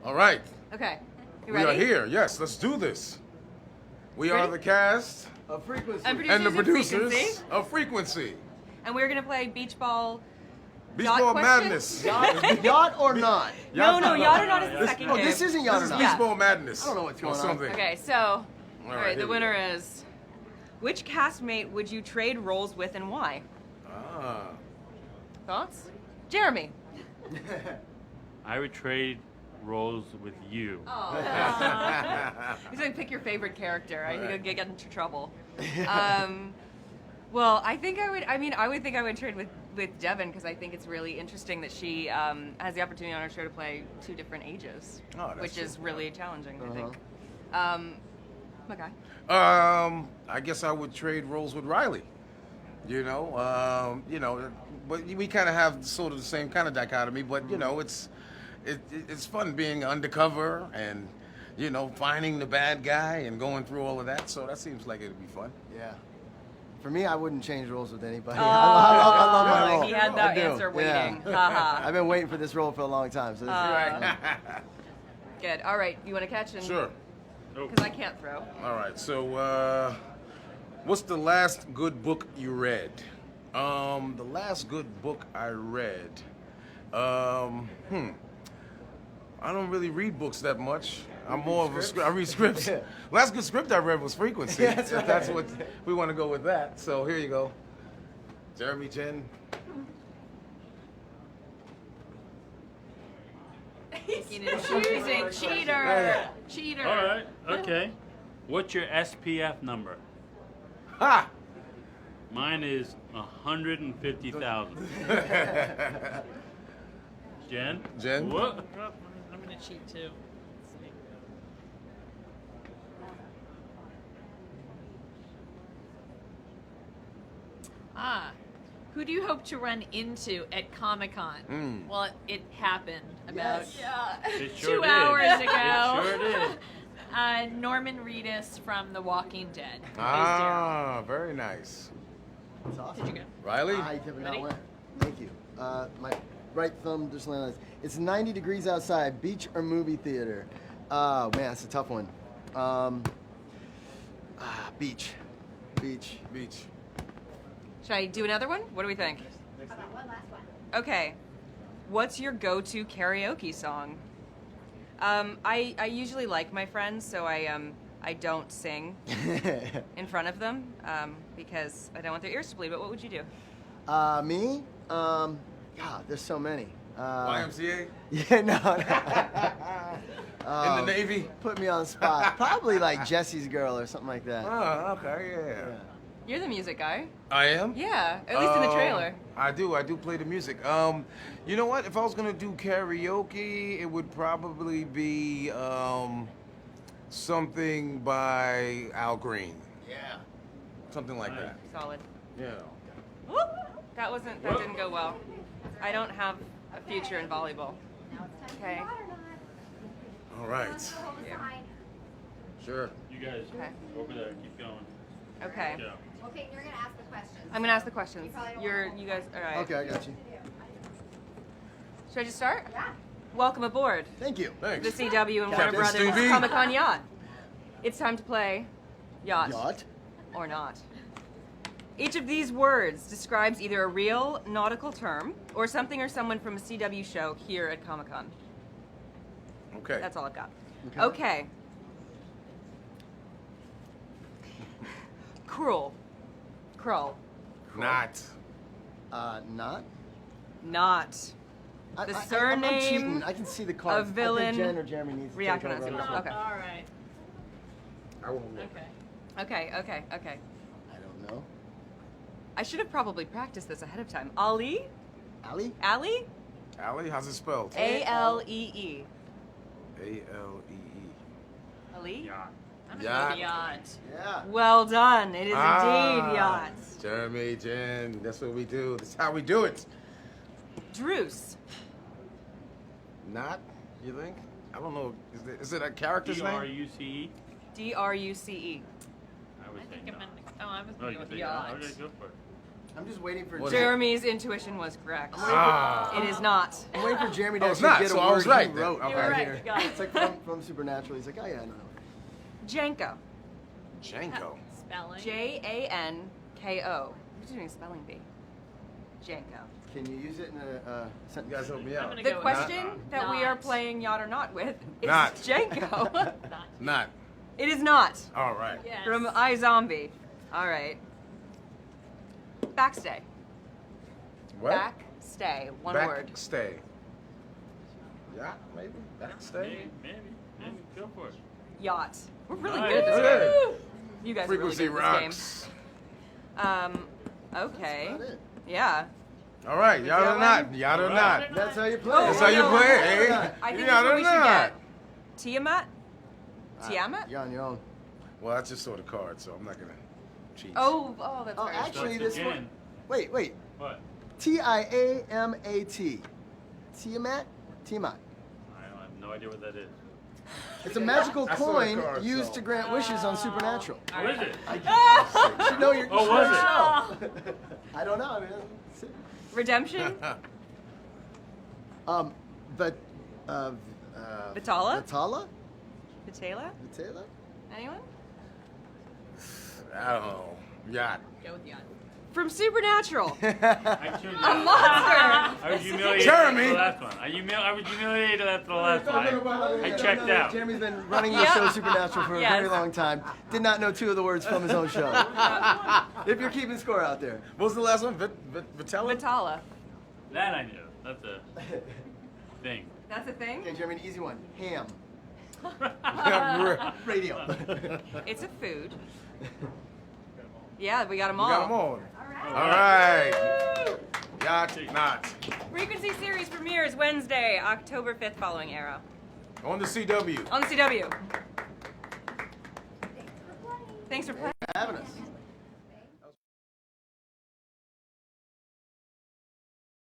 All right. Okay. You We ready? are here. Yes, let's do this. We are Ready? the cast A frequency. and the of producers Frequency. of Frequency. And we're gonna play beach ball. Beach Yacht Ball questions? Madness. Yacht or not? No, yacht or not is the second Oh, game. this isn't yacht This or is not. Beach Ball Madness. I don't know what's going or on. something. Okay, so all right, here the we winner go. is. Which castmate would you trade roles with and why? Ah. Thoughts? Jeremy. I would trade roles with you. Oh. He's gonna pick your favorite character. I think I'd get into trouble. Well, I think I would. I mean, I would think I would trade with Devin because I think it's really interesting that she has the opportunity on her show to play two different ages, Oh, that's which true. is really challenging. I think. Okay. I guess I would trade roles with Riley. But we kind of have sort of the same kind of dichotomy. But it's fun being undercover and finding the bad guy and going through all of that. So that seems like it'd be fun. Yeah. For me, I wouldn't change roles with anybody. Oh, I love my role. he had that I do. answer waiting. Yeah. Haha. I've been waiting for this role for a long time. So this Good. All right. You want to catch and Sure. because I can't throw. All right. So, what's the last good book you read? The last good book I read. I don't really read books that much. I'm more of a script. I read scripts. Last good script I read was Frequency. Yeah, that's If right. that's what we want to go with that. So here you go. Jeremy, Jen. Choosing cheater. Cheater. All right. Okay. What's your SPF number? Ha! Mine is 150,000. Jen? Jen? What? I'm gonna cheat too. Let's see. Who do you hope to run into at Comic-Con? Well, it happened about It sure 2 did. hours ago. It sure did. Norman Reedus from The Walking Dead. plays Ah, very nice. That's Daryl. awesome. Did you go? Riley? I have not Ready? went. Thank you. My right thumb just landed on this. It's 90 degrees outside. Beach or movie theater? Oh man, that's a tough one. Beach. Beach. Beach. Should I do another one? What do we think? One last one. Okay. What's your go-to karaoke song? I usually like my friends, so I don't sing in front of them because I don't want their ears to bleed. But what would you do? Me? God, there's so many. YMCA? Yeah, no. In the Navy? Put me on the spot. Probably like Jesse's Girl or something like that. Oh, okay, yeah. You're the music guy. I am? Yeah, at least in the trailer. I do play the music. You know what? If I was gonna do karaoke, it would probably be something by Al Green. Yeah. Something like that. Solid. Yeah. Whoop. That didn't go well. I don't have a future in volleyball. Now it's time Okay. for yacht or not. All right. Hold the sign. Sure. You guys, Okay. over there, keep going. Okay. Yeah. Okay, you're gonna ask the questions. I'm gonna ask the questions. You probably don't You guys, all right. Okay, I got you. Should I just start? Yeah. Welcome aboard Thank you. Thanks. the CW and Warner Captain Brothers Stevie. Comic-Con Yacht. It's time to play Yacht. Yacht. Or not. Each of these words describes either a real nautical term or something or someone from a CW show here at Comic-Con. Okay. That's all I've got. Okay. Okay. Cruel. Krull. Not. Not. Not. I- The I'm surname cheating. I can see the cards. of villain. I think Jen or Jeremy needs to React take when I over see on them. this one. Okay. All right. I won't look. Okay. Okay. I don't know. I should have probably practiced this ahead of time. Ali? Ali? Ali? Allie, how's it spelled? A-L-E-E. A-L-E-E. Ali? Yacht. I'm gonna Yacht. go with yacht. Yeah. Well done. It is Ah. indeed yacht. Jeremy, Jen, that's what we do. That's how we do it. Druce. Not, you think? I don't know. Is it a character's name? D-R-U-C-E? D-R-U-C-E. I would I say think no. I'm gonna. Oh, I was Oh, gonna you go with say yacht. Okay, go for it. I'm just waiting for What is Jeremy's intuition was correct. Ah. It is not. I'm waiting for Jeremy to Oh, it's actually not, get a so I word was right he then. wrote Okay. You were right, here. you got it. It's like from Supernatural. He's like, oh yeah, I know. Janko. Janko. Spelling. Janko. Who's doing a spelling bee? Janko. Can you use it in a You sentence? guys help me I'm out. gonna The go with question not. that we are playing Yacht or Not with is Not. Janko. Not. Not. It is not. All right. Yes. From iZombie. All right. Backstay. What? Backstay. One word. Backstay. Yeah, maybe. Backstay. Maybe. Go for it. Yacht. We're really Nice. good at this Hey. game. You guys Frequency are really good at rocks. this game. Okay. That's about it. Yeah. All right, yacht that or not? one? Yacht or All not? right. That's how you play. Oh, That's how you no. play it, eh? I think Yacht that's what or we should not? get. Tiamat? Tiamat? You're on your own. Well, I just saw the card, so I'm not gonna cheat. Oh, that's Oh, right. actually, Starts this one. again. Wait. What? Tiamat. Tiamat? Tiamat. I have no idea what that is. It's a magical I saw the coin card, used so- to grant wishes on Supernatural. What is it? You should know your Oh, was show. I don't know, man. Redemption? But Vitala? Vitala? Vitala? Vitala? Anyone? I don't know. Yacht. Go with Yacht. From Supernatural. I tuned A out. monster! I was humiliated Jeremy! after the last one. I was humiliated after the last one. I checked out. Jeremy's been running the Yeah. show Supernatural for a Yes. very long time. Did not know 2 of the words from his own show. If you're keeping score out there. What was the last one? Vitella? Vitala. That I knew. That's a thing. That's a thing? Okay, Jeremy, an easy one. Ham. Yeah, Radio. It's a food. Yeah, we got them we all. got them all. All right. All right. Yacht, not. Frequency Series premieres Wednesday, October 5th, following Arrow. On the CW. On the CW. Thanks for playing. Thanks for playing. Having us.